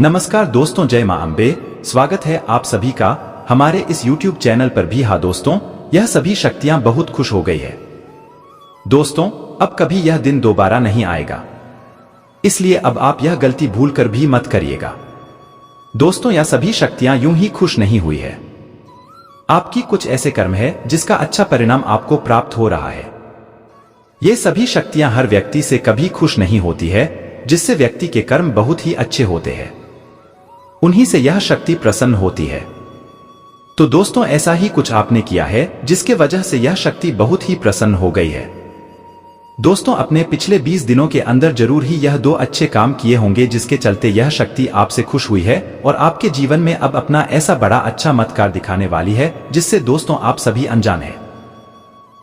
नमस्कार दोस्तों, जय मां अम्बे। स्वागत है आप सभी का हमारे इस YouTube चैनल पर भी। हाँ दोस्तों, यह सभी शक्तियां बहुत खुश हो गई है। दोस्तों, अब कभी यह दिन दोबारा नहीं आएगा, इसलिए अब आप यह गलती भूलकर भी मत करिएगा। दोस्तों, यह सभी शक्तियां यूं ही खुश नहीं हुई है। आपकी कुछ ऐसे कर्म है जिसका अच्छा परिणाम आपको प्राप्त हो रहा है। ये सभी शक्तियां हर व्यक्ति से कभी खुश नहीं होती है, जिससे व्यक्ति के कर्म बहुत ही अच्छे होते हैं, उन्हीं से यह शक्ति प्रसन्न होती है। तो दोस्तों, ऐसा ही कुछ आपने किया है जिसके वजह से यह शक्ति बहुत ही प्रसन्न हो गई है। दोस्तों, अपने पिछले 20 दिनों के अंदर जरूर ही यह 2 अच्छे काम किए होंगे जिसके चलते यह शक्ति आपसे खुश हुई है और आपके जीवन में अब अपना ऐसा बड़ा अच्छा चमत्कार दिखाने वाली है जिससे दोस्तों आप सभी अनजान हैं।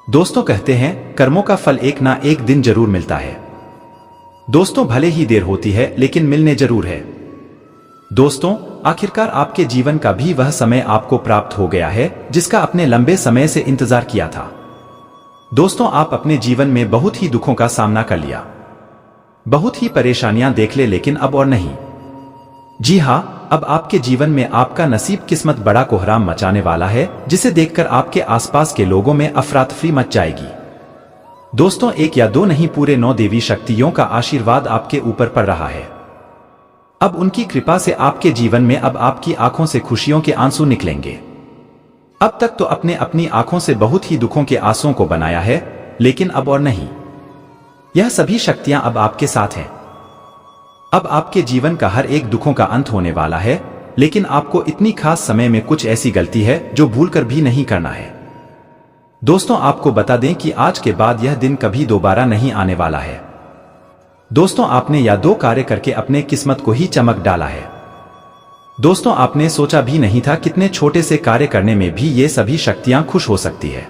दोस्तों, कहते हैं कर्मों का फल एक ना एक दिन जरूर मिलता है। दोस्तों, भले ही देर होती है लेकिन मिलने जरूर है। दोस्तों, आखिरकार आपके जीवन का भी वह समय आपको प्राप्त हो गया है जिसका आपने लंबे समय से इंतजार किया था। दोस्तों, आप अपने जीवन में बहुत ही दुखों का सामना कर लिया, बहुत ही परेशानियां देख ले, लेकिन अब और नहीं। जी हां, अब आपके जीवन में आपका नसीब किस्मत बड़ा कोहराम मचाने वाला है, जिसे देखकर आपके आसपास के लोगों में अफरा-तफरी मच जाएगी। दोस्तों, 1 या 2 नहीं, पूरे 9 देवी शक्तियों का आशीर्वाद आपके ऊपर पड़ रहा है। अब उनकी कृपा से आपके जीवन में अब आपकी आंखों से खुशियों के आंसू निकलेंगे। अब तक तो अपने अपनी आंखों से बहुत ही दुखों के आंसुओं को बनाया है, लेकिन अब और नहीं। यह सभी शक्तियां अब आपके साथ हैं। अब आपके जीवन का हर एक दुखों का अंत होने वाला है, लेकिन आपको इतनी खास समय में कुछ ऐसी गलती है जो भूलकर भी नहीं करना है। दोस्तों, आपको बता दें कि आज के बाद यह दिन कभी दोबारा नहीं आने वाला है। दोस्तों, आपने यह 2 कार्य करके अपने किस्मत को ही चमक डाला है। दोस्तों, आपने सोचा भी नहीं था कितने छोटे से कार्य करने में भी ये सभी शक्तियां खुश हो सकती है।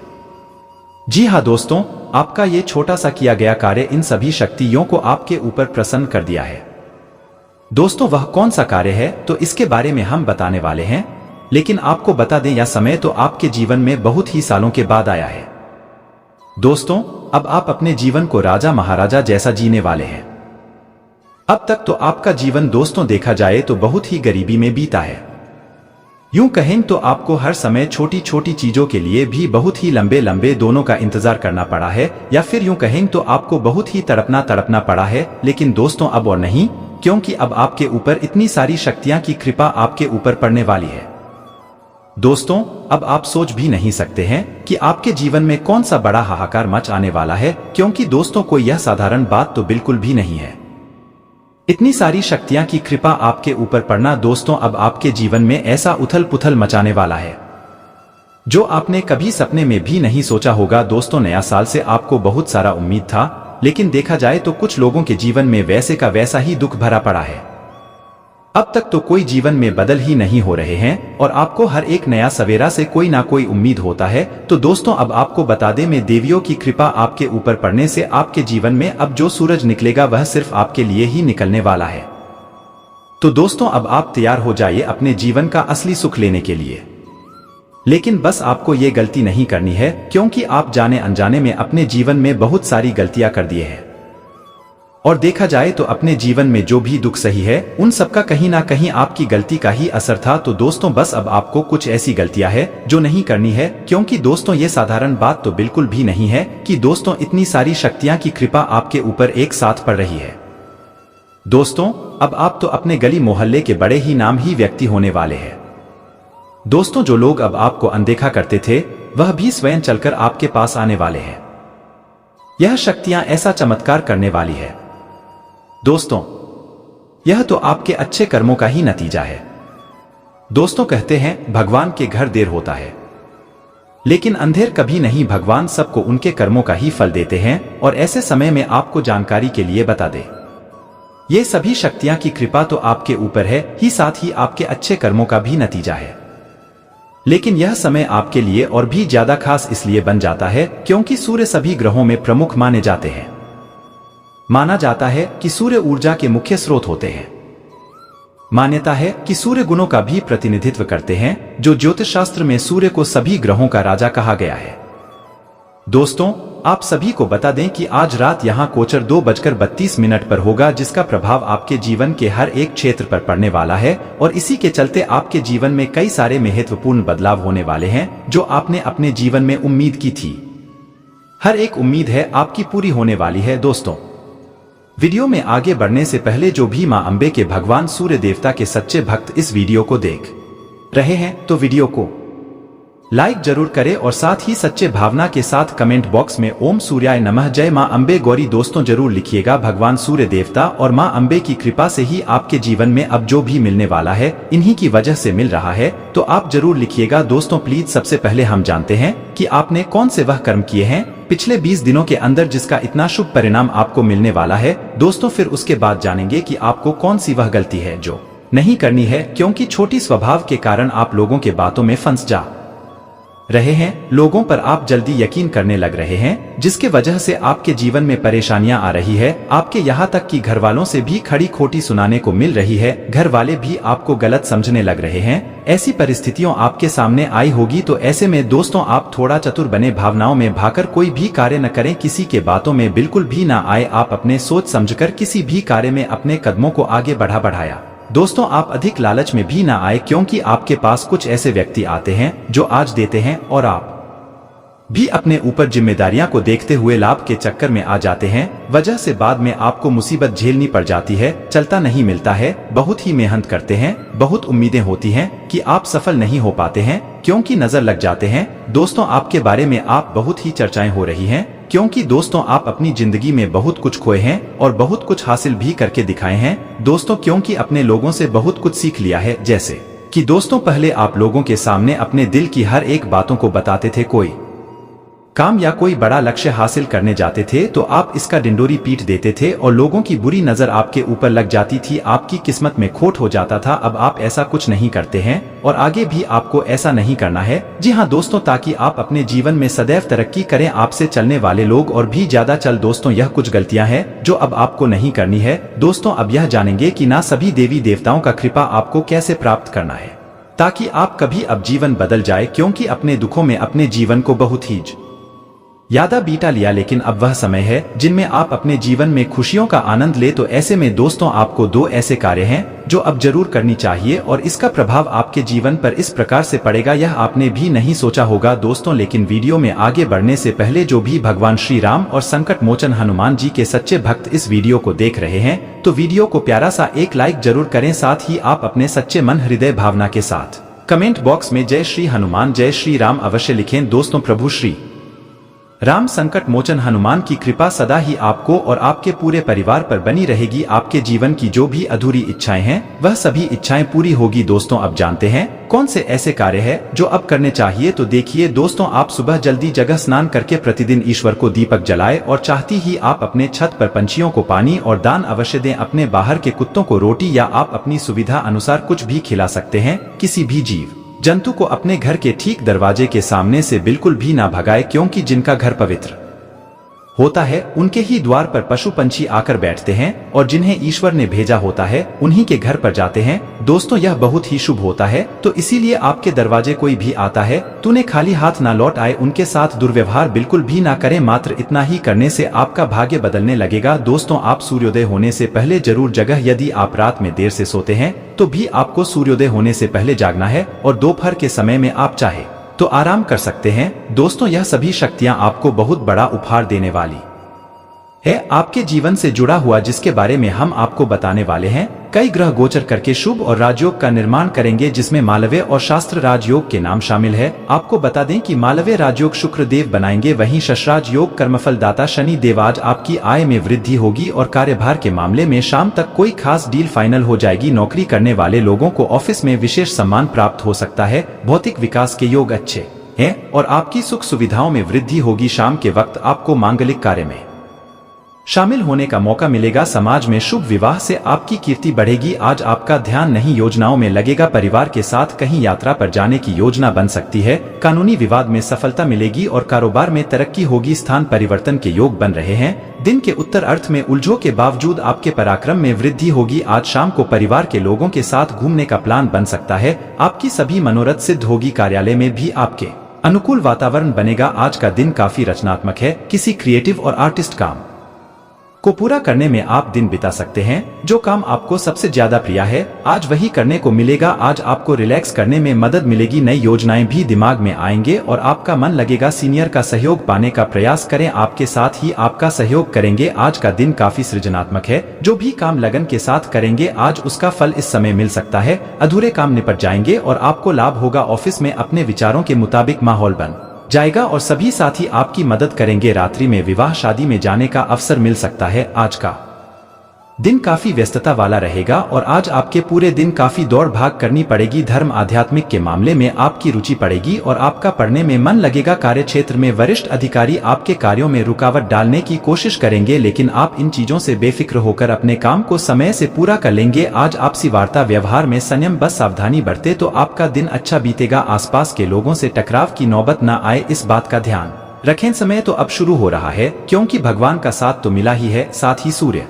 जी हां दोस्तों, आपका ये छोटा सा किया गया कार्य इन सभी शक्तियों को आपके ऊपर प्रसन्न कर दिया है। दोस्तों, वह कौन सा कार्य है तो इसके बारे में हम बताने वाले हैं, लेकिन आपको बता दें यह समय तो आपके जीवन में बहुत ही सालों के बाद आया है। दोस्तों, अब आप अपने जीवन को राजा महाराजा जैसा जीने वाले हैं। अब तक तो आपका जीवन दोस्तों देखा जाए तो बहुत ही गरीबी में बीता है। यूं कहें तो आपको हर समय छोटी छोटी चीजों के लिए भी बहुत ही लंबे लंबे दोनों का इंतजार करना पड़ा है, या फिर यूं कहें तो आपको बहुत ही तड़पना पड़ा है। लेकिन दोस्तों, अब और नहीं, क्योंकि अब आपके ऊपर इतनी सारी शक्तियां की कृपा आपके ऊपर पड़ने वाली है। दोस्तों, अब आप सोच भी नहीं सकते हैं कि आपके जीवन में कौन सा बड़ा हाहाकार मच आने वाला है, क्योंकि दोस्तों कोई यह साधारण बात तो बिल्कुल भी नहीं है। इतनी सारी शक्तियां की कृपा आपके ऊपर पड़ना दोस्तों अब आपके जीवन में ऐसा उथल पुथल मचाने वाला है जो आपने कभी सपने में भी नहीं सोचा होगा। दोस्तों, नया साल से आपको बहुत सारा उम्मीद था, लेकिन देखा जाए तो कुछ लोगों के जीवन में वैसे का वैसा ही दुख भरा पड़ा है। अब तक तो कोई जीवन में बदल ही नहीं हो रहे हैं और आपको हर एक नया सवेरा से कोई ना कोई उम्मीद होता है। तो दोस्तों, अब आपको बता दें, मैं देवियों की कृपा आपके ऊपर पड़ने से आपके जीवन में अब जो सूरज निकलेगा वह सिर्फ आपके लिए ही निकलने वाला है। तो दोस्तों, अब आप तैयार हो जाइए अपने जीवन का असली सुख लेने के लिए। लेकिन बस आपको ये गलती नहीं करनी है, क्योंकि आप जाने अनजाने में अपने जीवन में बहुत सारी गलतियां कर दिए हैं। और देखा जाए तो अपने जीवन में जो भी दुख सही है उन सबका कहीं ना कहीं आपकी गलती का ही असर था। तो दोस्तों, बस अब आपको कुछ ऐसी गलतियां हैं जो नहीं करनी है, क्योंकि दोस्तों ये साधारण बात तो बिल्कुल भी नहीं है कि दोस्तों इतनी सारी शक्तियां की कृपा आपके ऊपर एक साथ पड़ रही है। दोस्तों, अब आप तो अपने गली मोहल्ले के बड़े ही नाम ही व्यक्ति होने वाले हैं। दोस्तों, जो लोग अब आपको अनदेखा करते थे वह भी स्वयं चलकर आपके पास आने वाले हैं। यह शक्तियां ऐसा चमत्कार करने वाली है। दोस्तों, यह तो आपके अच्छे कर्मों का ही नतीजा है। दोस्तों, कहते हैं भगवान के घर देर होता है, लेकिन अंधेर कभी नहीं। भगवान सबको उनके कर्मों का ही फल देते हैं। और ऐसे समय में आपको जानकारी के लिए बता दे, ये सभी शक्तियां की कृपा तो आपके ऊपर है ही, साथ ही आपके अच्छे कर्मों का भी नतीजा है। लेकिन यह समय आपके लिए और भी ज्यादा खास इसलिए बन जाता है क्योंकि सूर्य सभी ग्रहों में प्रमुख माने जाते हैं। माना जाता है कि सूर्य ऊर्जा के मुख्य स्रोत होते हैं। मान्यता है कि सूर्य गुणों का भी प्रतिनिधित्व करते हैं, जो ज्योतिष शास्त्र में सूर्य को सभी ग्रहों का राजा कहा गया है। दोस्तों, आप सभी को बता दें कि आज रात यहाँ कोचर 2:32 पर होगा, जिसका प्रभाव आपके जीवन के हर एक क्षेत्र पर पड़ने वाला है और इसी के चलते आपके जीवन में कई सारे महत्वपूर्ण बदलाव होने वाले हैं जो आपने अपने जीवन में उम्मीद की थी। हर एक उम्मीद है आपकी पूरी होने वाली है। दोस्तों, वीडियो में आगे बढ़ने से पहले जो भी मां अंबे के भगवान सूर्य देवता के सच्चे भक्त इस वीडियो को देख रहे हैं तो वीडियो को लाइक जरूर करें और साथ ही सच्चे भावना के साथ कमेंट बॉक्स में ओम सूर्याय नमः जय मां अंबे गौरी दोस्तों जरूर लिखिएगा। भगवान सूर्य देवता और मां अंबे की कृपा से ही आपके जीवन में अब जो भी मिलने वाला है इन्हीं की वजह से मिल रहा है, तो आप जरूर लिखिएगा। दोस्तों प्लीज सबसे पहले हम जानते हैं कि आपने कौन से वह कर्म किए हैं पिछले 20 दिनों के अंदर जिसका इतना शुभ परिणाम आपको मिलने वाला है। दोस्तों फिर उसके बाद जानेंगे कि आपको कौन सी वह गलती है जो नहीं करनी है, क्योंकि छोटी स्वभाव के कारण आप लोगों के बातों में फंस जा रहे हैं, लोगों पर आप जल्दी यकीन करने लग रहे हैं, जिसके वजह से आपके जीवन में परेशानियां आ रही है। आपके यहाँ तक कि घर वालों से भी खड़ी खोटी सुनाने को मिल रही है, घर वाले भी आपको गलत समझने लग रहे हैं। ऐसी परिस्थितियों आपके सामने आई होगी, तो ऐसे में दोस्तों आप थोड़ा चतुर बने, भावनाओं में भाकर कोई भी कार्य न करें, किसी के बातों में बिल्कुल भी ना आए। आप अपने सोच समझकर किसी भी कार्य में अपने कदमों को आगे बढ़ाया। दोस्तों आप अधिक लालच में भी ना आए, क्योंकि आपके पास कुछ ऐसे व्यक्ति आते हैं जो आज देते हैं और आप भी अपने ऊपर जिम्मेदारियां को देखते हुए लाभ के चक्कर में आ जाते हैं, वजह से बाद में आपको मुसीबत झेलनी पड़ जाती है, चलता नहीं मिलता है। बहुत ही मेहनत करते हैं, बहुत उम्मीदें होती हैं कि आप सफल नहीं हो पाते हैं, क्योंकि नजर लग जाते हैं। दोस्तों आपके बारे में आप बहुत ही चर्चाएं हो रही हैं, क्योंकि दोस्तों आप अपनी जिंदगी में बहुत कुछ खोए हैं और बहुत कुछ हासिल भी करके दिखाए हैं। दोस्तों क्योंकि अपने लोगों से बहुत कुछ सीख लिया है, जैसे कि दोस्तों पहले आप लोगों के सामने अपने दिल की हर एक बातों को बताते थे, कोई काम या कोई बड़ा लक्ष्य हासिल करने जाते थे तो आप इसका डिंडोरी पीट देते थे और लोगों की बुरी नजर आपके ऊपर लग जाती थी, आपकी किस्मत में खोट हो जाता था। अब आप ऐसा कुछ नहीं करते हैं और आगे भी आपको ऐसा नहीं करना है। जी हाँ दोस्तों, ताकि आप अपने जीवन में सदैव तरक्की करें, आपसे चलने वाले लोग और भी ज्यादा चल। दोस्तों यह कुछ गलतियां हैं जो अब आपको नहीं करनी है। दोस्तों अब यह जानेंगे कि ना सभी देवी देवताओं का कृपा आपको कैसे प्राप्त करना है, ताकि आप कभी अब जीवन बदल जाए, क्योंकि अपने दुखों में अपने जीवन को बहुत ही यादा बीता लिया, लेकिन अब वह समय है जिनमें आप अपने जीवन में खुशियों का आनंद ले। तो ऐसे में दोस्तों आपको 2 ऐसे कार्य हैं जो अब जरूर करनी चाहिए और इसका प्रभाव आपके जीवन पर इस प्रकार से पड़ेगा, यह आपने भी नहीं सोचा होगा। दोस्तों लेकिन वीडियो में आगे बढ़ने से पहले जो भी भगवान श्री राम और संकट मोचन हनुमान जी के सच्चे भक्त इस वीडियो को देख रहे हैं तो वीडियो को प्यारा सा एक लाइक जरूर करें, साथ ही आप अपने सच्चे मन हृदय भावना के साथ कमेंट बॉक्स में जय श्री हनुमान जय श्री राम अवश्य लिखें। दोस्तों प्रभु श्री राम संकट मोचन हनुमान की कृपा सदा ही आपको और आपके पूरे परिवार पर बनी रहेगी। आपके जीवन की जो भी अधूरी इच्छाएं हैं वह सभी इच्छाएं पूरी होगी। दोस्तों अब जानते हैं कौन से ऐसे कार्य हैं जो अब करने चाहिए। तो देखिए दोस्तों, आप सुबह जल्दी जगह स्नान करके प्रतिदिन ईश्वर को दीपक जलाए और चाहती ही आप अपने छत पर पंछियों को पानी और दान अवश्य दें। अपने बाहर के कुत्तों को रोटी या आप अपनी सुविधा अनुसार कुछ भी खिला सकते हैं। किसी भी जीव जंतु को अपने घर के ठीक दरवाजे के सामने से बिल्कुल भी ना भगाए, क्योंकि जिनका घर पवित्र होता है उनके ही द्वार पर पशु पंछी आकर बैठते हैं और जिन्हें ईश्वर ने भेजा होता है उन्हीं के घर पर जाते हैं। दोस्तों यह बहुत ही शुभ होता है, तो इसीलिए आपके दरवाजे कोई भी आता है तूने खाली हाथ ना लौट आए, उनके साथ दुर्व्यवहार बिल्कुल भी ना करें। मात्र इतना ही करने से आपका भाग्य बदलने लगेगा। दोस्तों आप सूर्योदय होने से पहले जरूर जगह, यदि आप रात में देर से सोते हैं तो भी आपको सूर्योदय होने से पहले जागना है और दोपहर के समय में आप चाहे तो आराम कर सकते हैं। दोस्तों यह सभी शक्तियां आपको बहुत बड़ा उपहार देने वाली है, आपके जीवन से जुड़ा हुआ, जिसके बारे में हम आपको बताने वाले हैं। कई ग्रह गोचर करके शुभ और राजयोग का निर्माण करेंगे, जिसमें मालव्य और शास्त्र राजयोग के नाम शामिल है। आपको बता दें कि मालव्य राजयोग शुक्र देव बनाएंगे, वहीं शशराज योग कर्मफल दाता शनि देव। आज आपकी आय में वृद्धि होगी और कार्यभार के मामले में शाम तक कोई खास डील फाइनल हो जाएगी। नौकरी करने वाले लोगों को ऑफिस में विशेष सम्मान प्राप्त हो सकता है। भौतिक विकास के योग अच्छे हैं और आपकी सुख सुविधाओं में वृद्धि होगी। शाम के वक्त आपको मांगलिक कार्य में शामिल होने का मौका मिलेगा। समाज में शुभ विवाह से आपकी कीर्ति बढ़ेगी। आज आपका ध्यान नई योजनाओं में लगेगा। परिवार के साथ कहीं यात्रा पर जाने की योजना बन सकती है। कानूनी विवाद में सफलता मिलेगी और कारोबार में तरक्की होगी। स्थान परिवर्तन के योग बन रहे हैं। दिन के उत्तर अर्थ में उलझों के बावजूद आपके पराक्रम में वृद्धि होगी। आज शाम को परिवार के लोगों के साथ घूमने का प्लान बन सकता है। आपकी सभी मनोरथ सिद्ध होगी। कार्यालय में भी आपके अनुकूल वातावरण बनेगा। आज का दिन काफी रचनात्मक है। किसी क्रिएटिव और आर्टिस्ट काम को पूरा करने में आप दिन बिता सकते हैं। जो काम आपको सबसे ज्यादा प्रिय है आज वही करने को मिलेगा। आज आपको रिलैक्स करने में मदद मिलेगी। नई योजनाएं भी दिमाग में आएंगे और आपका मन लगेगा। सीनियर का सहयोग पाने का प्रयास करें, आपके साथ ही आपका सहयोग करेंगे। आज का दिन काफी सृजनात्मक है। जो भी काम लगन के साथ करेंगे आज उसका फल इस समय मिल सकता है। अधूरे काम निपट जाएंगे और आपको लाभ होगा। ऑफिस में अपने विचारों के मुताबिक माहौल बन जाएगा और सभी साथी आपकी मदद करेंगे। रात्रि में विवाह शादी में जाने का अवसर मिल सकता है। आज का दिन काफी व्यस्तता वाला रहेगा और आज आपके पूरे दिन काफी दौड़ भाग करनी पड़ेगी। धर्म आध्यात्मिक के मामले में आपकी रुचि पड़ेगी और आपका पढ़ने में मन लगेगा। कार्य क्षेत्र में वरिष्ठ अधिकारी आपके कार्यों में रुकावट डालने की कोशिश करेंगे, लेकिन आप इन चीजों से बेफिक्र होकर अपने काम को समय से पूरा कर लेंगे। आज आपसी वार्ता व्यवहार में संयम, बस सावधानी बरते तो आपका दिन अच्छा बीतेगा। आसपास के लोगों से टकराव की नौबत न आए, इस बात का ध्यान रखें। समय तो अब शुरू हो रहा है क्योंकि भगवान का साथ तो मिला ही है, साथ ही सूर्य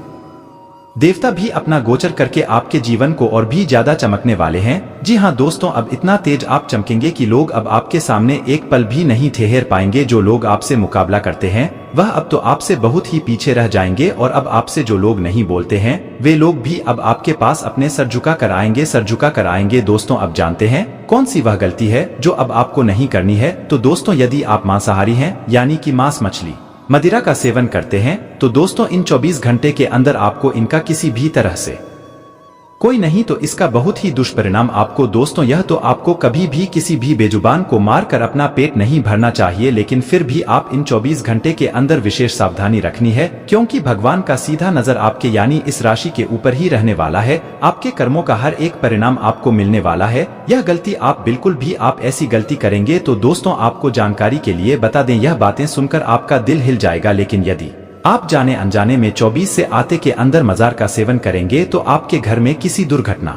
देवता भी अपना गोचर करके आपके जीवन को और भी ज्यादा चमकने वाले हैं। जी हाँ दोस्तों, अब इतना तेज आप चमकेंगे कि लोग अब आपके सामने एक पल भी नहीं ठहर पाएंगे। जो लोग आपसे मुकाबला करते हैं वह अब तो आपसे बहुत ही पीछे रह जाएंगे और अब आपसे जो लोग नहीं बोलते हैं वे लोग भी अब आपके पास अपने सर झुका कर आएंगे, सर झुका कर आएंगे। दोस्तों, अब जानते हैं कौन सी वह गलती है जो अब आपको नहीं करनी है। तो दोस्तों, यदि आप मांसाहारी हैं यानी कि मांस, मछली, मदिरा का सेवन करते हैं तो दोस्तों इन 24 घंटे के अंदर आपको इनका किसी भी तरह से कोई नहीं तो इसका बहुत ही दुष्परिणाम आपको। दोस्तों, यह तो आपको कभी भी किसी भी बेजुबान को मारकर अपना पेट नहीं भरना चाहिए, लेकिन फिर भी आप इन 24 घंटे के अंदर विशेष सावधानी रखनी है क्योंकि भगवान का सीधा नजर आपके यानी इस राशि के ऊपर ही रहने वाला है। आपके कर्मों का हर एक परिणाम आपको मिलने वाला है। यह गलती आप बिल्कुल भी आप ऐसी गलती करेंगे तो दोस्तों आपको जानकारी के लिए बता दें, यह बातें सुनकर आपका दिल हिल जाएगा, लेकिन यदि आप जाने अनजाने में 24 से आते के अंदर मजार का सेवन करेंगे तो आपके घर में किसी दुर्घटना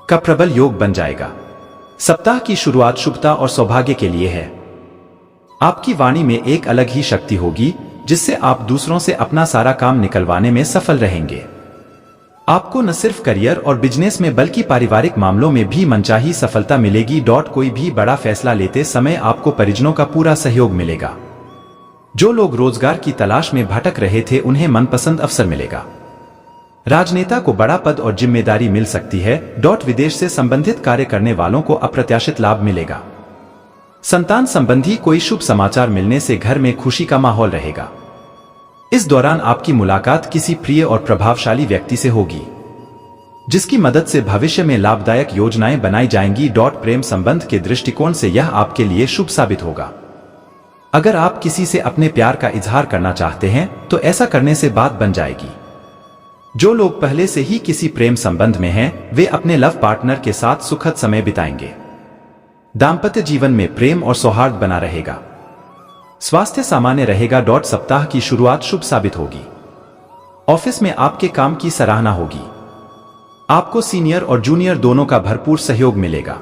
का प्रबल योग बन जाएगा। सप्ताह की शुरुआत शुभता और सौभाग्य के लिए है। आपकी वाणी में एक अलग ही शक्ति होगी जिससे आप दूसरों से अपना सारा काम निकलवाने में सफल रहेंगे। आपको न सिर्फ करियर और बिजनेस में बल्कि पारिवारिक मामलों में भी मनचाही सफलता मिलेगी। कोई भी बड़ा फैसला लेते समय आपको परिजनों का पूरा सहयोग मिलेगा। जो लोग रोजगार की तलाश में भटक रहे थे उन्हें मनपसंद अवसर मिलेगा। राजनेता को बड़ा पद और जिम्मेदारी मिल सकती है। विदेश से संबंधित कार्य करने वालों को अप्रत्याशित लाभ मिलेगा। संतान संबंधी कोई शुभ समाचार मिलने से घर में खुशी का माहौल रहेगा। इस दौरान आपकी मुलाकात किसी प्रिय और प्रभावशाली व्यक्ति से होगी जिसकी मदद से भविष्य में लाभदायक योजनाएं बनाई जाएंगी। प्रेम संबंध के दृष्टिकोण से यह आपके लिए शुभ साबित होगा। अगर आप किसी से अपने प्यार का इजहार करना चाहते हैं तो ऐसा करने से बात बन जाएगी। जो लोग पहले से ही किसी प्रेम संबंध में हैं वे अपने लव पार्टनर के साथ सुखद समय बिताएंगे। दाम्पत्य जीवन में प्रेम और सौहार्द बना रहेगा। स्वास्थ्य सामान्य रहेगा। सप्ताह की शुरुआत शुभ साबित होगी। ऑफिस में आपके काम की सराहना होगी। आपको सीनियर और जूनियर दोनों का भरपूर सहयोग मिलेगा।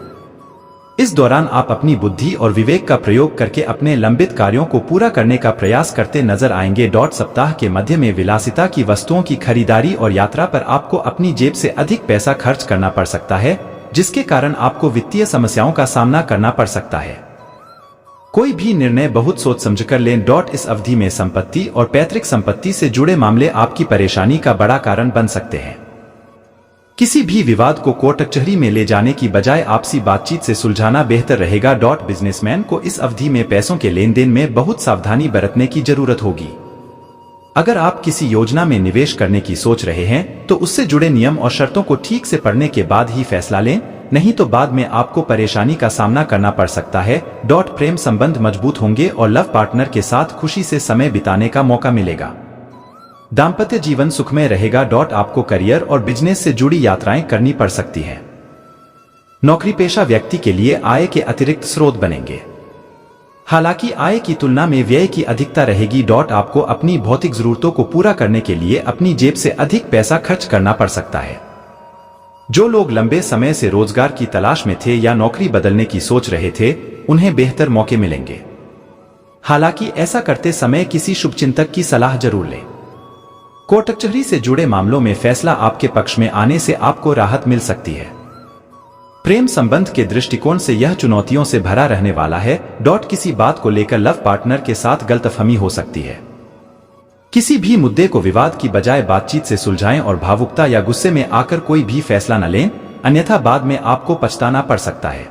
इस दौरान आप अपनी बुद्धि और विवेक का प्रयोग करके अपने लंबित कार्यों को पूरा करने का प्रयास करते नजर आएंगे। सप्ताह के मध्य में विलासिता की वस्तुओं की खरीदारी और यात्रा पर आपको अपनी जेब से अधिक पैसा खर्च करना पड़ सकता है, जिसके कारण आपको वित्तीय समस्याओं का सामना करना पड़ सकता है। कोई भी निर्णय बहुत सोच समझकर लें। इस अवधि में संपत्ति और पैतृक संपत्ति से जुड़े मामले आपकी परेशानी का बड़ा कारण बन सकते हैं। किसी भी विवाद को कोर्ट कचहरी में ले जाने की बजाय आपसी बातचीत से सुलझाना बेहतर रहेगा। बिजनेसमैन को इस अवधि में पैसों के लेन देन में बहुत सावधानी बरतने की जरूरत होगी। अगर आप किसी योजना में निवेश करने की सोच रहे हैं तो उससे जुड़े नियम और शर्तों को ठीक से पढ़ने के बाद ही फैसला लें, नहीं तो बाद में आपको परेशानी का सामना करना पड़ सकता है। प्रेम संबंध मजबूत होंगे और लव पार्टनर के साथ खुशी से समय बिताने का मौका मिलेगा। दाम्पत्य जीवन सुखमय रहेगा। आपको करियर और बिजनेस से जुड़ी यात्राएं करनी पड़ सकती है। नौकरी पेशा व्यक्ति के लिए आय के अतिरिक्त स्रोत बनेंगे। हालांकि आय की तुलना में व्यय की अधिकता रहेगी। आपको अपनी भौतिक जरूरतों को पूरा करने के लिए अपनी जेब से अधिक पैसा खर्च करना पड़ सकता है। जो लोग लंबे समय से रोजगार की तलाश में थे या नौकरी बदलने की सोच रहे थे उन्हें बेहतर मौके मिलेंगे। हालांकि ऐसा करते समय किसी शुभचिंतक की सलाह जरूर लें। कोर्ट कचहरी से जुड़े मामलों में फैसला आपके पक्ष में आने से आपको राहत मिल सकती है। प्रेम संबंध के दृष्टिकोण से यह चुनौतियों से भरा रहने वाला है। किसी बात को लेकर लव पार्टनर के साथ गलतफहमी हो सकती है। किसी भी मुद्दे को विवाद की बजाय बातचीत से सुलझाएं और भावुकता या गुस्से में आकर कोई भी फैसला न लें, अन्यथा बाद में आपको पछताना पड़ सकता है।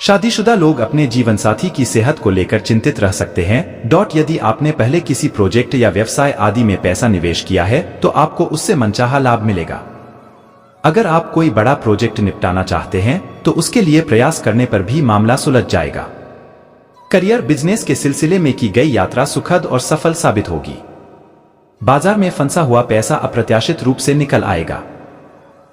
शादीशुदा लोग अपने जीवन साथी की सेहत को लेकर चिंतित रह सकते हैं। यदि आपने पहले किसी प्रोजेक्ट या व्यवसाय आदि में पैसा निवेश किया है तो आपको उससे मनचाहा लाभ मिलेगा। अगर आप कोई बड़ा प्रोजेक्ट निपटाना चाहते हैं तो उसके लिए प्रयास करने पर भी मामला सुलझ जाएगा। करियर बिजनेस के सिलसिले में की गई यात्रा सुखद और सफल साबित होगी। बाजार में फंसा हुआ पैसा अप्रत्याशित रूप से निकल आएगा।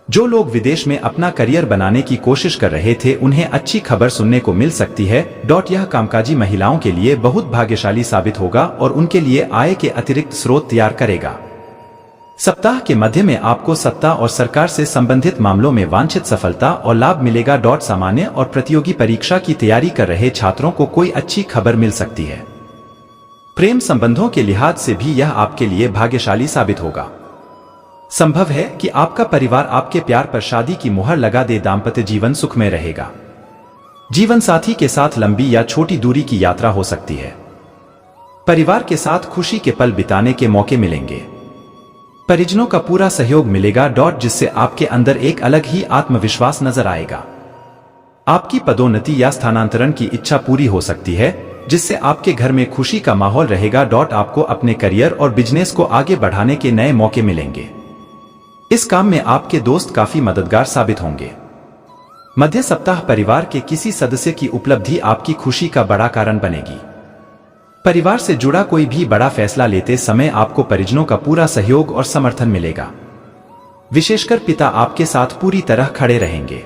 जो लोग विदेश में अपना करियर बनाने की कोशिश कर रहे थे उन्हें अच्छी खबर सुनने को मिल सकती है। यह कामकाजी महिलाओं के लिए बहुत भाग्यशाली साबित होगा और उनके लिए आय के अतिरिक्त स्रोत तैयार करेगा। सप्ताह के मध्य में आपको सत्ता और सरकार से संबंधित मामलों में वांछित सफलता और लाभ मिलेगा। सामान्य और प्रतियोगी परीक्षा की तैयारी कर रहे छात्रों को कोई अच्छी खबर मिल सकती है। प्रेम संबंधों के लिहाज से भी यह आपके लिए भाग्यशाली साबित होगा। संभव है कि आपका परिवार आपके प्यार पर शादी की मुहर लगा दे। दाम्पत्य जीवन सुखमय रहेगा। जीवन साथी के साथ लंबी या छोटी दूरी की यात्रा हो सकती है। परिवार के साथ खुशी के पल बिताने के मौके मिलेंगे। परिजनों का पूरा सहयोग मिलेगा। जिससे आपके अंदर एक अलग ही आत्मविश्वास नजर आएगा। आपकी पदोन्नति या स्थानांतरण की इच्छा पूरी हो सकती है, जिससे आपके घर में खुशी का माहौल रहेगा। आपको अपने करियर और बिजनेस को आगे बढ़ाने के नए मौके मिलेंगे। इस काम में आपके दोस्त काफी मददगार साबित होंगे। मध्य सप्ताह परिवार के किसी सदस्य की उपलब्धि आपकी खुशी का बड़ा कारण बनेगी। परिवार से जुड़ा कोई भी बड़ा फैसला लेते समय आपको परिजनों का पूरा सहयोग और समर्थन मिलेगा। विशेषकर पिता आपके साथ पूरी तरह खड़े रहेंगे।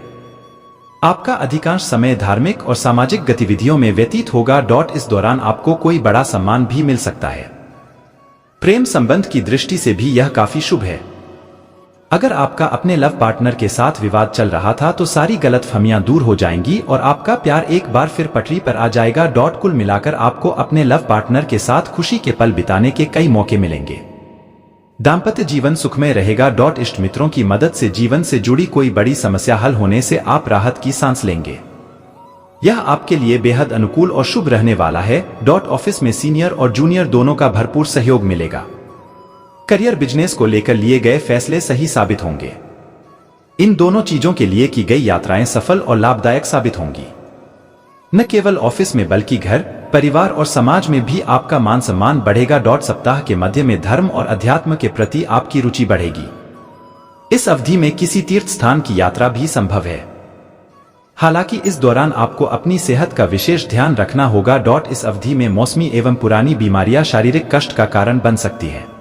आपका अधिकांश समय धार्मिक और सामाजिक गतिविधियों में व्यतीत होगा। इस दौरान आपको कोई बड़ा सम्मान भी मिल सकता है। प्रेम संबंध की दृष्टि से भी यह काफी शुभ है। अगर आपका अपने लव पार्टनर के साथ विवाद चल रहा था तो सारी गलतफहमियां दूर हो जाएंगी और आपका प्यार एक बार फिर पटरी पर आ जाएगा। कुल मिलाकर आपको अपने लव पार्टनर के साथ खुशी के पल बिताने के कई मौके मिलेंगे। दाम्पत्य जीवन सुखमय रहेगा। इष्ट मित्रों की मदद से जीवन से जुड़ी कोई बड़ी समस्या हल होने से आप राहत की सांस लेंगे। यह आपके लिए बेहद अनुकूल और शुभ रहने वाला है। ऑफिस में सीनियर और जूनियर दोनों का भरपूर सहयोग मिलेगा। करियर बिजनेस को लेकर लिए गए फैसले सही साबित होंगे। इन दोनों चीजों के लिए की गई यात्राएं सफल और लाभदायक साबित होंगी। न केवल ऑफिस में बल्कि घर, परिवार और समाज में भी आपका मान सम्मान बढ़ेगा। सप्ताह के मध्य में धर्म और अध्यात्म के प्रति आपकी रुचि बढ़ेगी। इस अवधि में किसी तीर्थ स्थान की यात्रा भी संभव है। हालांकि इस दौरान आपको अपनी सेहत का विशेष ध्यान रखना होगा। इस अवधि में मौसमी एवं पुरानी बीमारियां शारीरिक कष्ट का कारण बन सकती है।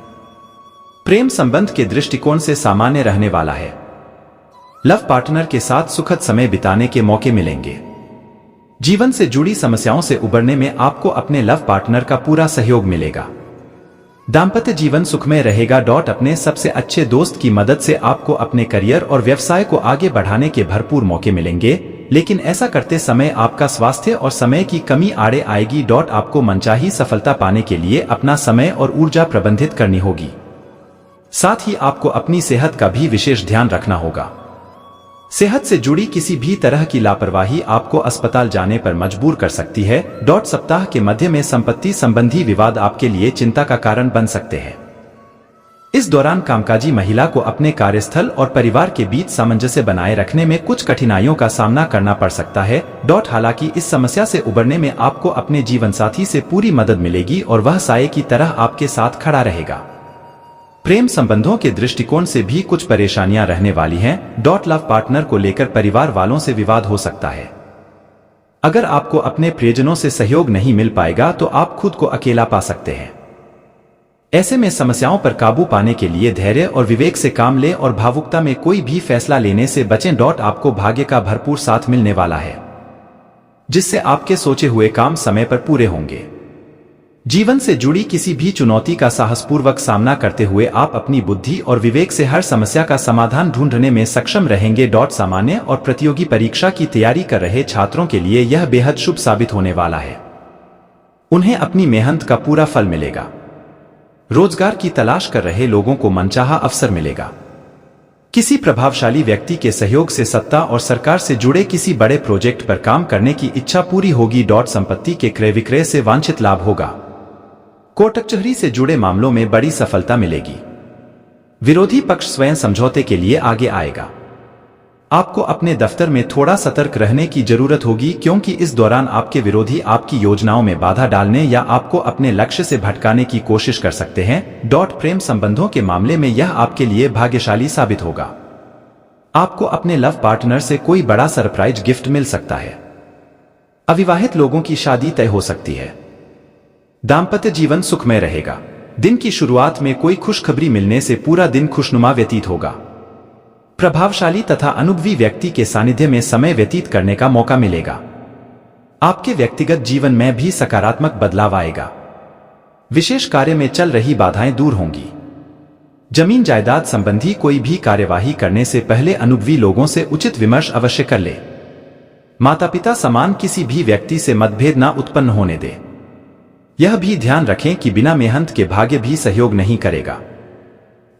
प्रेम संबंध के दृष्टिकोण से सामान्य रहने वाला है। लव पार्टनर के साथ सुखद समय बिताने के मौके मिलेंगे। जीवन से जुड़ी समस्याओं से उबरने में आपको अपने लव पार्टनर का पूरा सहयोग मिलेगा। दाम्पत्य जीवन सुखमय रहेगा। अपने सबसे अच्छे दोस्त की मदद से आपको अपने करियर और व्यवसाय को आगे बढ़ाने के भरपूर मौके मिलेंगे, लेकिन ऐसा करते समय आपका स्वास्थ्य और समय की कमी आड़े आएगी। आपको मनचाही सफलता पाने के लिए अपना समय और ऊर्जा प्रबंधित करनी होगी। साथ ही आपको अपनी सेहत का भी विशेष ध्यान रखना होगा। सेहत से जुड़ी किसी भी तरह की लापरवाही आपको अस्पताल जाने पर मजबूर कर सकती है। सप्ताह के मध्य में संपत्ति संबंधी विवाद आपके लिए चिंता का कारण बन सकते हैं। इस दौरान कामकाजी महिला को अपने कार्यस्थल और परिवार के बीच सामंजस्य बनाए रखने में कुछ कठिनाइयों का सामना करना पड़ सकता है। हालांकि इस समस्या से उबरने में आपको अपने जीवन साथी से पूरी मदद मिलेगी और वह साये की तरह आपके साथ खड़ा रहेगा। प्रेम संबंधों के दृष्टिकोण से भी कुछ परेशानियां रहने वाली हैं। लव पार्टनर को लेकर परिवार वालों से विवाद हो सकता है। अगर आपको अपने प्रियजनों से सहयोग नहीं मिल पाएगा तो आप खुद को अकेला पा सकते हैं। ऐसे में समस्याओं पर काबू पाने के लिए धैर्य और विवेक से काम लें और भावुकता में कोई भी फैसला लेने से बचें। आपको भाग्य का भरपूर साथ मिलने वाला है, जिससे आपके सोचे हुए काम समय पर पूरे होंगे। जीवन से जुड़ी किसी भी चुनौती का साहसपूर्वक सामना करते हुए आप अपनी बुद्धि और विवेक से हर समस्या का समाधान ढूंढने में सक्षम रहेंगे। सामान्य और प्रतियोगी परीक्षा की तैयारी कर रहे छात्रों के लिए यह बेहद शुभ साबित होने वाला है। उन्हें अपनी मेहनत का पूरा फल मिलेगा। रोजगार की तलाश कर रहे लोगों को मनचाहा अवसर मिलेगा। किसी प्रभावशाली व्यक्ति के सहयोग से सत्ता और सरकार से जुड़े किसी बड़े प्रोजेक्ट पर काम करने की इच्छा पूरी होगी। संपत्ति के क्रय विक्रय से वांछित लाभ होगा। कोर्ट कचहरी से जुड़े मामलों में बड़ी सफलता मिलेगी। विरोधी पक्ष स्वयं समझौते के लिए आगे आएगा। आपको अपने दफ्तर में थोड़ा सतर्क रहने की जरूरत होगी, क्योंकि इस दौरान आपके विरोधी आपकी योजनाओं में बाधा डालने या आपको अपने लक्ष्य से भटकाने की कोशिश कर सकते हैं। प्रेम संबंधों के मामले में यह आपके लिए भाग्यशाली साबित होगा। आपको अपने लव पार्टनर से कोई बड़ा सरप्राइज गिफ्ट मिल सकता है। अविवाहित लोगों की शादी तय हो सकती है। दाम्पत्य जीवन सुखमय रहेगा। दिन की शुरुआत में कोई खुशखबरी मिलने से पूरा दिन खुशनुमा व्यतीत होगा। प्रभावशाली तथा अनुभवी व्यक्ति के सानिध्य में समय व्यतीत करने का मौका मिलेगा। आपके व्यक्तिगत जीवन में भी सकारात्मक बदलाव आएगा। विशेष कार्य में चल रही बाधाएं दूर होंगी। जमीन जायदाद संबंधी कोई भी कार्यवाही करने से पहले अनुभवी लोगों से उचित विमर्श अवश्य कर ले। माता पिता समान किसी भी व्यक्ति से मतभेद न उत्पन्न होने दे। यह भी ध्यान रखें कि बिना मेहनत के भाग्य भी सहयोग नहीं करेगा।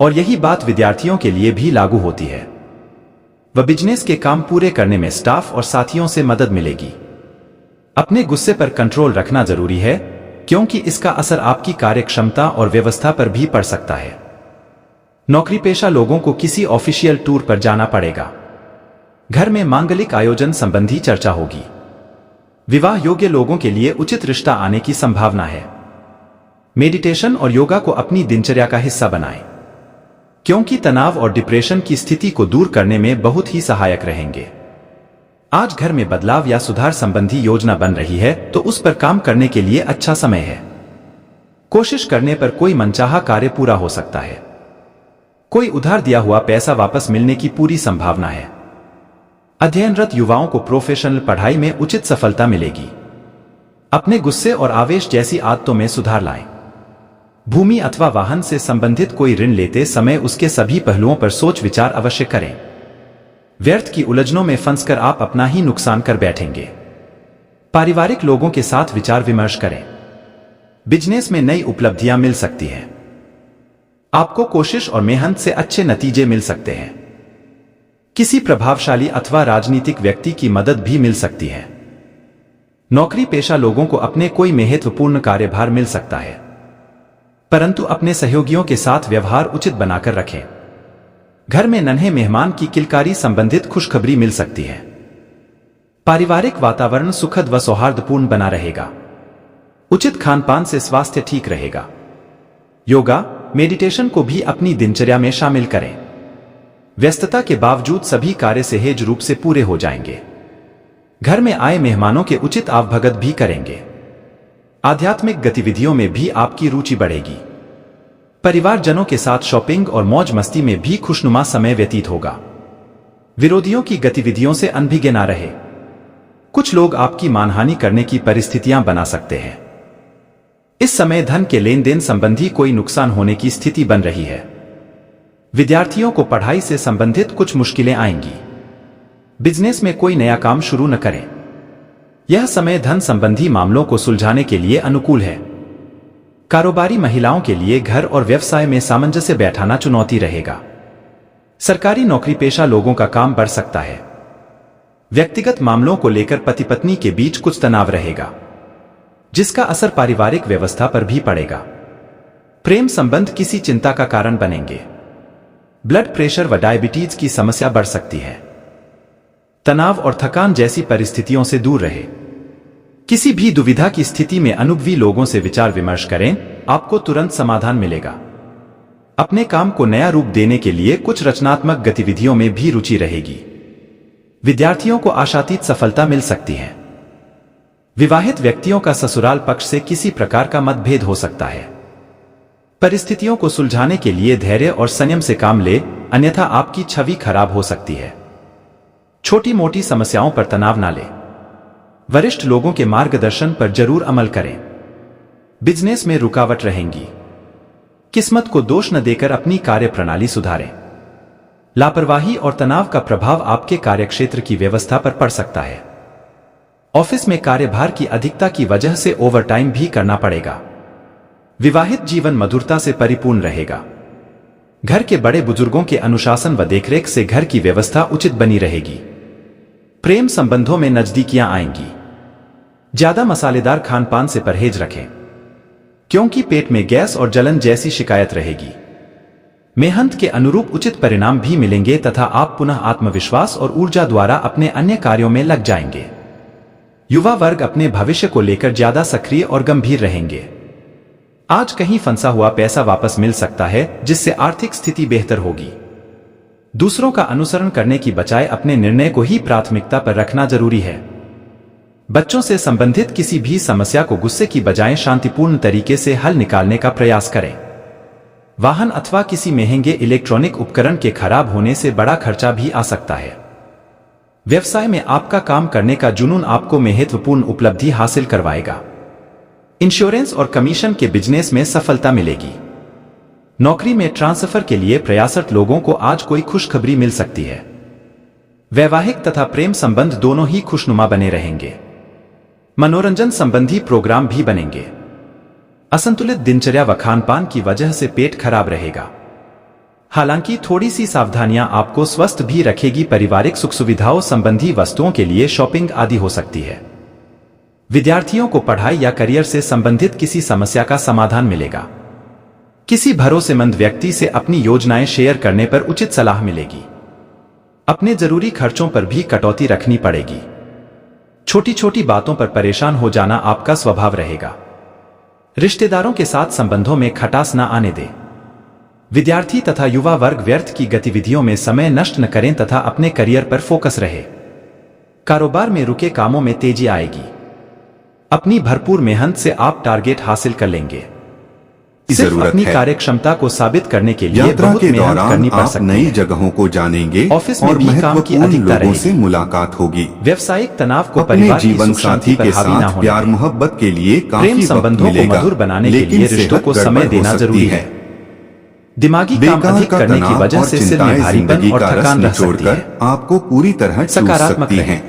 और यही बात विद्यार्थियों के लिए भी लागू होती है। वह बिजनेस के काम पूरे करने में स्टाफ और साथियों से मदद मिलेगी। अपने गुस्से पर कंट्रोल रखना जरूरी है, क्योंकि इसका असर आपकी कार्यक्षमता और व्यवस्था पर भी पड़ सकता है। नौकरी पेशा लोगों को किसी ऑफिशियल टूर पर जाना पड़ेगा। घर में मांगलिक आयोजन संबंधी चर्चा होगी। विवाह योग्य लोगों के लिए उचित रिश्ता आने की संभावना है। मेडिटेशन और योगा को अपनी दिनचर्या का हिस्सा बनाएं, क्योंकि तनाव और डिप्रेशन की स्थिति को दूर करने में बहुत ही सहायक रहेंगे। आज घर में बदलाव या सुधार संबंधी योजना बन रही है, तो उस पर काम करने के लिए अच्छा समय है। कोशिश करने पर कोई मनचाहा कार्य पूरा हो सकता है। कोई उधार दिया हुआ पैसा वापस मिलने की पूरी संभावना है। अध्ययनरत युवाओं को प्रोफेशनल पढ़ाई में उचित सफलता मिलेगी। अपने गुस्से और आवेश जैसी आदतों में सुधार लाएं। भूमि अथवा वाहन से संबंधित कोई ऋण लेते समय उसके सभी पहलुओं पर सोच विचार अवश्य करें। व्यर्थ की उलझनों में फंसकर आप अपना ही नुकसान कर बैठेंगे। पारिवारिक लोगों के साथ विचार विमर्श करें। बिजनेस में नई उपलब्धियां मिल सकती हैं। आपको कोशिश और मेहनत से अच्छे नतीजे मिल सकते हैं। किसी प्रभावशाली अथवा राजनीतिक व्यक्ति की मदद भी मिल सकती है। नौकरी पेशा लोगों को अपने कोई महत्वपूर्ण कार्यभार मिल सकता है, परंतु अपने सहयोगियों के साथ व्यवहार उचित बनाकर रखें। घर में नन्हे मेहमान की किलकारी संबंधित खुशखबरी मिल सकती है। पारिवारिक वातावरण सुखद व सौहार्दपूर्ण बना रहेगा। उचित खानपान से स्वास्थ्य ठीक रहेगा। योगा, मेडिटेशन को भी अपनी दिनचर्या में शामिल करें। व्यस्तता के बावजूद सभी कार्य सहज रूप से पूरे हो जाएंगे। घर में आए मेहमानों के उचित आवभगत भी करेंगे। आध्यात्मिक गतिविधियों में भी आपकी रुचि बढ़ेगी। परिवारजनों के साथ शॉपिंग और मौज मस्ती में भी खुशनुमा समय व्यतीत होगा। विरोधियों की गतिविधियों से अनभिज्ञ ना रहे। कुछ लोग आपकी मानहानि करने की परिस्थितियां बना सकते हैं। इस समय धन के लेन देन संबंधी कोई नुकसान होने की स्थिति बन रही है। विद्यार्थियों को पढ़ाई से संबंधित कुछ मुश्किलें आएंगी। बिजनेस में कोई नया काम शुरू न करें। यह समय धन संबंधी मामलों को सुलझाने के लिए अनुकूल है। कारोबारी महिलाओं के लिए घर और व्यवसाय में सामंजस्य बैठाना चुनौती रहेगा। सरकारी नौकरी पेशा लोगों का काम बढ़ सकता है। व्यक्तिगत मामलों को लेकर पति पत्नी के बीच कुछ तनाव रहेगा, जिसका असर पारिवारिक व्यवस्था पर भी पड़ेगा। प्रेम संबंध किसी चिंता का कारण बनेंगे। ब्लड प्रेशर व डायबिटीज की समस्या बढ़ सकती है। तनाव और थकान जैसी परिस्थितियों से दूर रहे। किसी भी दुविधा की स्थिति में अनुभवी लोगों से विचार विमर्श करें, आपको तुरंत समाधान मिलेगा। अपने काम को नया रूप देने के लिए कुछ रचनात्मक गतिविधियों में भी रुचि रहेगी। विद्यार्थियों को आशातीत सफलता मिल सकती है। विवाहित व्यक्तियों का ससुराल पक्ष से किसी प्रकार का मतभेद हो सकता है। परिस्थितियों को सुलझाने के लिए धैर्य और संयम से काम ले, अन्यथा आपकी छवि खराब हो सकती है। छोटी मोटी समस्याओं पर तनाव ना लें। वरिष्ठ लोगों के मार्गदर्शन पर जरूर अमल करें। बिजनेस में रुकावट रहेंगी। किस्मत को दोष न देकर अपनी कार्य प्रणाली सुधारें। लापरवाही और तनाव का प्रभाव आपके कार्यक्षेत्र की व्यवस्था पर पड़ सकता है। ऑफिस में कार्यभार की अधिकता की वजह से ओवरटाइम भी करना पड़ेगा। विवाहित जीवन मधुरता से परिपूर्ण रहेगा। घर के बड़े बुजुर्गों के अनुशासन व देखरेख से घर की व्यवस्था उचित बनी रहेगी। प्रेम संबंधों में नजदीकियां आएंगी। ज्यादा मसालेदार खान पान से परहेज रखें, क्योंकि पेट में गैस और जलन जैसी शिकायत रहेगी। मेहनत के अनुरूप उचित परिणाम भी मिलेंगे तथा आप पुनः आत्मविश्वास और ऊर्जा द्वारा अपने अन्य कार्यों में लग जाएंगे। युवा वर्ग अपने भविष्य को लेकर ज्यादा सक्रिय और गंभीर रहेंगे। आज कहीं फंसा हुआ पैसा वापस मिल सकता है, जिससे आर्थिक स्थिति बेहतर होगी। दूसरों का अनुसरण करने की बजाय अपने निर्णय को ही प्राथमिकता पर रखना जरूरी है। बच्चों से संबंधित किसी भी समस्या को गुस्से की बजाय शांतिपूर्ण तरीके से हल निकालने का प्रयास करें। वाहन अथवा किसी महंगे इलेक्ट्रॉनिक उपकरण के खराब होने से बड़ा खर्चा भी आ सकता है। व्यवसाय में आपका काम करने का जुनून आपको महत्वपूर्ण उपलब्धि हासिल करवाएगा। इंश्योरेंस और कमीशन के बिजनेस में सफलता मिलेगी। नौकरी में ट्रांसफर के लिए प्रयासरत लोगों को आज कोई खुशखबरी मिल सकती है। वैवाहिक तथा प्रेम संबंध दोनों ही खुशनुमा बने रहेंगे। मनोरंजन संबंधी प्रोग्राम भी बनेंगे। असंतुलित दिनचर्या व खानपान की वजह से पेट खराब रहेगा। हालांकि थोड़ी सी सावधानियां आपको स्वस्थ भी रखेगी। पारिवारिक सुख सुविधाओं संबंधी वस्तुओं के लिए शॉपिंग आदि हो सकती है। विद्यार्थियों को पढ़ाई या करियर से संबंधित किसी समस्या का समाधान मिलेगा। किसी भरोसेमंद व्यक्ति से अपनी योजनाएं शेयर करने पर उचित सलाह मिलेगी। अपने जरूरी खर्चों पर भी कटौती रखनी पड़ेगी। छोटी छोटी बातों पर परेशान हो जाना आपका स्वभाव रहेगा। रिश्तेदारों के साथ संबंधों में खटास न आने दें। विद्यार्थी तथा युवा वर्ग व्यर्थ की गतिविधियों में समय नष्ट न करें तथा अपने करियर पर फोकस रहे। कारोबार में रुके कामों में तेजी आएगी। अपनी भरपूर मेहनत से आप टारगेट हासिल कर लेंगे। सिर्फ अपनी कार्यक्षमता को साबित करने के लिए बहुत मेहनत करनी पड़ सकती है। नई जगहों को जानेंगे ऑफिस में भी काम की अधिकता लोगों से मुलाकात होगी। व्यवसायिक तनाव को अपने परिवार जीवन साथी के साथ प्यार मोहब्बत के लिए प्रेम संबंधों को मधुर बनाने के लिए रिश्तों को समय देना जरूरी है। दिमागी काम अधिक करने की वजह से सिर में भारीपन और थकान रह सकती है। आपको पूरी तरह सकारात्मक रहें।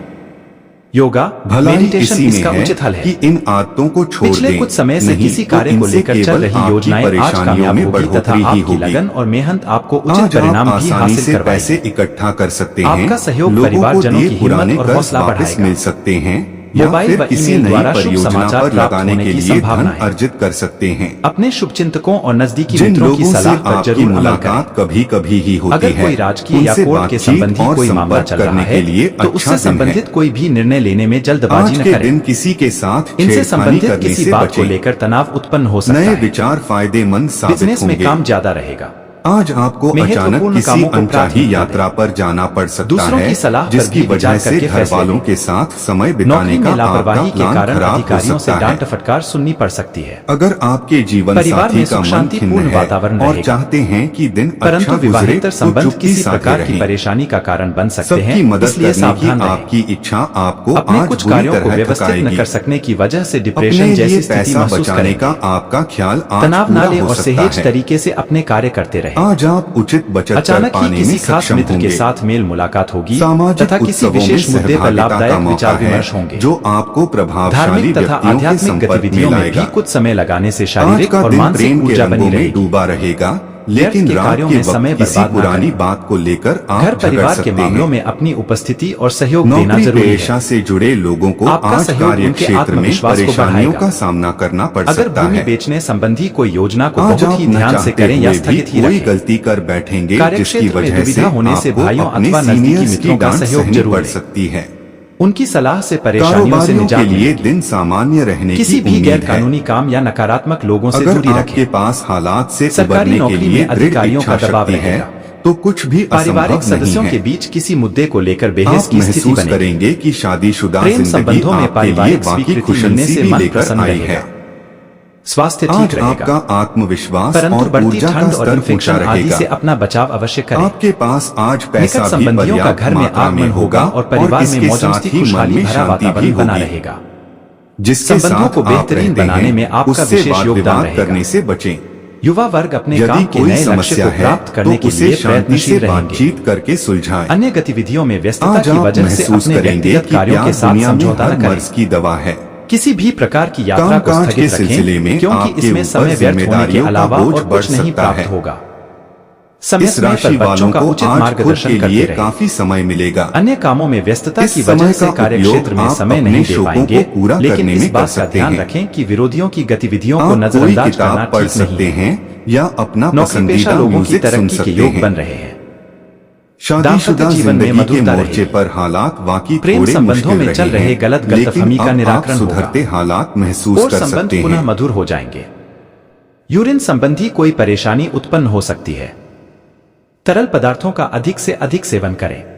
योगा, मेडिटेशन इसका उचित हल है कि इन आदतों को छोड़ पिछले कुछ समय से किसी कार्य को लेकर चल रही योजनाएं आज कामयाब होगी तथा आपकी लगन और मेहनत आपको उचित परिणाम भी हासिल करवाएगी। पैसे इकट्ठा कर सकते हैं। आपका सहयोग परिवारजनों की हिम्मत और हौसला बढ़ाएगा। मिल सकते हैं। मोबाइल व ईमेल द्वारा शुभ समाचार प्राप्त होने की संभावना है। अर्जित कर सकते हैं। अपने शुभचिंतकों और नजदीकी मित्रों की सलाह पर जरूर अमल करें। कभी कभी ही होती अगर है। कोई राजकीय या कोर्ट के संबंधी कोई मामला चल रहा है तो उससे संबंधित कोई भी निर्णय लेने में जल्दबाजी न करें। किसी के साथ इनसे संबंधित किसी बात को लेकर तनाव उत्पन्न हो सकता है। नए विचार फायदेमंद साबित बिजनेस में होंगे। काम ज्यादा रहेगा। आज आपको अचानक किसी अनचाही यात्रा पर जाना पड़ सकता दूसरों है, की सलाह जिसकी वजह से घर वालों के साथ समय बिताने का लापरवाही के कारण खराब हो अधिकारियों से सकता है। डांट फटकार सुननी पड़ सकती है। अगर आपके जीवन परिवार साथी में का मन शांतिपूर्ण खिन्न वातावरण है और रहेगा। चाहते हैं कि दिन परंतु अच्छा गुजरे विवाहेतर तो संबंध चुप्पी किसी साधे प्रकार की रहें। परेशानी का कारण बन सकते हैं, सबकी मदद इसलिए करने की सावधान रहें। आपकी इच्छा आपको अपने आज कुछ बुरी कार्यों को तरह व्यवस्थित न थकाएगी। कर सकने की वजह से अपने डिप्रेशन जैसी लिए स्थिति पैसा महसूस बचाने करेंगे। का आपका ख्याल आज तनाव न पूरा लें हो और सकता सहज है। तरीके से अपने कार्य करते रहें। आज आप उचित बचत कर अचानक ही पाने किसी में खास सक्षम मित्र के होंगे। साथ मेल मुलाकात होगी सामाजिक तथा किसी उत्सवों में विशेष मुद्दे पर सहभागिता का लाभदायक मौका विचार है, विमर्श होंगे। जो आपको प्रभावशाली धार्मिक तथा व्यक्तियों के आध्यात्मिक संपर्क गतिविधियों में में भी लाएगा। कुछ समय लगाने से आज शारीरिक का और दिन मानसिक प्रेम के ऊर्जा बनी रंगों में रहेगी। डूबा रहेगा, व्यर्थ लेकिन के रात कार्यों के में समय वक्त किसी बर्बाद न पुरानी करें। बात को लेकर आप घर झगड़ परिवार के सकते मामलों हैं। में अपनी उपस्थिति और सहयोग देना नौकरी जरूरी पेशा है। से जुड़े लोगों को आपका आज सहयोग कार्य उनके क्षेत्र में आत्मविश्वास को परेशानियों बढ़ाएगा। का सामना करना पड़ अगर सकता भूमि है। बेचने संबंधी कोई योजना को आज बहुत आप ही न ध्यान से चाहते करें या हुए भी स्थगित ही कोई रखें। गलती कर बैठेंगे, जिसकी कार्यक्षेत्र में वजह से दुविधा होने से आपको भाइयों अपने अथवा नजदीकी सीनियर्स की मित्रों का डांट सहयोग सहनी जरूर पड़ लें। सकती है। उनकी सलाह से परेशानियों से कारोबारियों के निजात लिए मिलेगी। दिन सामान्य रहने किसी की भी उम्मीद गैर है। कानूनी काम या नकारात्मक लोगों से अगर दूरी आपके रखें। पास हालात से सरकारी उबरने के नौकरी लिए में दृढ़ अधिकारियों का इच्छा दबाव शक्ति है, रहेगा। तो कुछ भी पारिवारिक असंभव नहीं सदस्यों है। के बीच किसी मुद्दे को लेकर बहस आप की स्थिति महसूस बनेगी। करेंगे कि शादीशुदा प्रेम जिंदगी संबंधों में आपके लिए पारिवारिक बाकी स्वीकृति मिलने खुशनसीबी से मन लेकर प्रसन्न आई रहेगा। है। स्वास्थ्य ठीक आज रहेगा। आपका आत्मविश्वास परंतु और बढ़ती ऊर्जा का ठंड और स्तर ऊंचा इन्फेक्शन आदि रहेगा। से अपना बचाव अवश्य करें। आपके पास आज पैसा निकट भी संबंधियों का पर्याप्त घर में मात्रा आगमन होगा और परिवार में इसके मौज साथ मस्ती ही मन खुशहाली में भरा शांति भी वातावरण बना होगी। रहेगा। जिसके संबंधों साथ को आप बेहतरीन रहते बनाने हैं, में आपका उससे विशेष वाद योगदान विवाद रहेगा। करने से बचें। युवा वर्ग अपने यदि काम के कोई नए लक्ष्य समस्या को है प्राप्त करने तो के उसे लिए शांति से प्रयत्नशील रहेंगे। बातचीत करके सुलझाएं। अन्य गतिविधियों में व्यस्तता आज की आप वजह से महसूस अपने करेंगे व्यक्तिगत कि कार्यों के प्यार साथ दुनिया में समझौता हर न करें। मर्ज की दवा है। किसी भी प्रकार की यात्रा को कामकाज स्थगित के सिलसिले रखें, में क्योंकि आपके इसमें ऊपर समय व्यर्थ होने के जिम्मेदारियों का अलावा बोझ और बढ़ कुछ नहीं सकता प्राप्त है। होगा। समय इस समय राशि पर बच्चों वालों का को उचित आज खुद मार्गदर्शन के करते लिए रहे। काफी समय मिलेगा। अन्य कामों में व्यस्तता इस की समय वजह से का कार्य उपयोग क्षेत्र में आप समय अपने नहीं दे शौकों पाएंगे, को पूरा लेकिन करने इस में कर बात का सकते ध्यान हैं। रखें कि विरोधियों की गतिविधियों को आप कोई नजरअंदाज करना किताब पढ़ ठीक नहीं सकते है। हैं या अपना नौकरी पेशा पसंदीदा लोगों की म्यूजिक सुन तरक्की के सकते योग हैं। बन रहे हैं। शादीशुदा दाम्पत्य जीवन में जिंदगी के मधुरता मोर्चे रहेगी। पर हालात वाकई प्रेम थोड़े संबंधों मुश्किल में चल रहे रहे हैं, गलत लेकिन गलतफहमी का अब आप निराकरण होगा सुधरते हालात महसूस और कर संबंध सकते पुनः हैं। मधुर हो जाएंगे। यूरिन संबंधी कोई परेशानी उत्पन्न हो सकती है। तरल पदार्थों का अधिक से अधिक सेवन करें।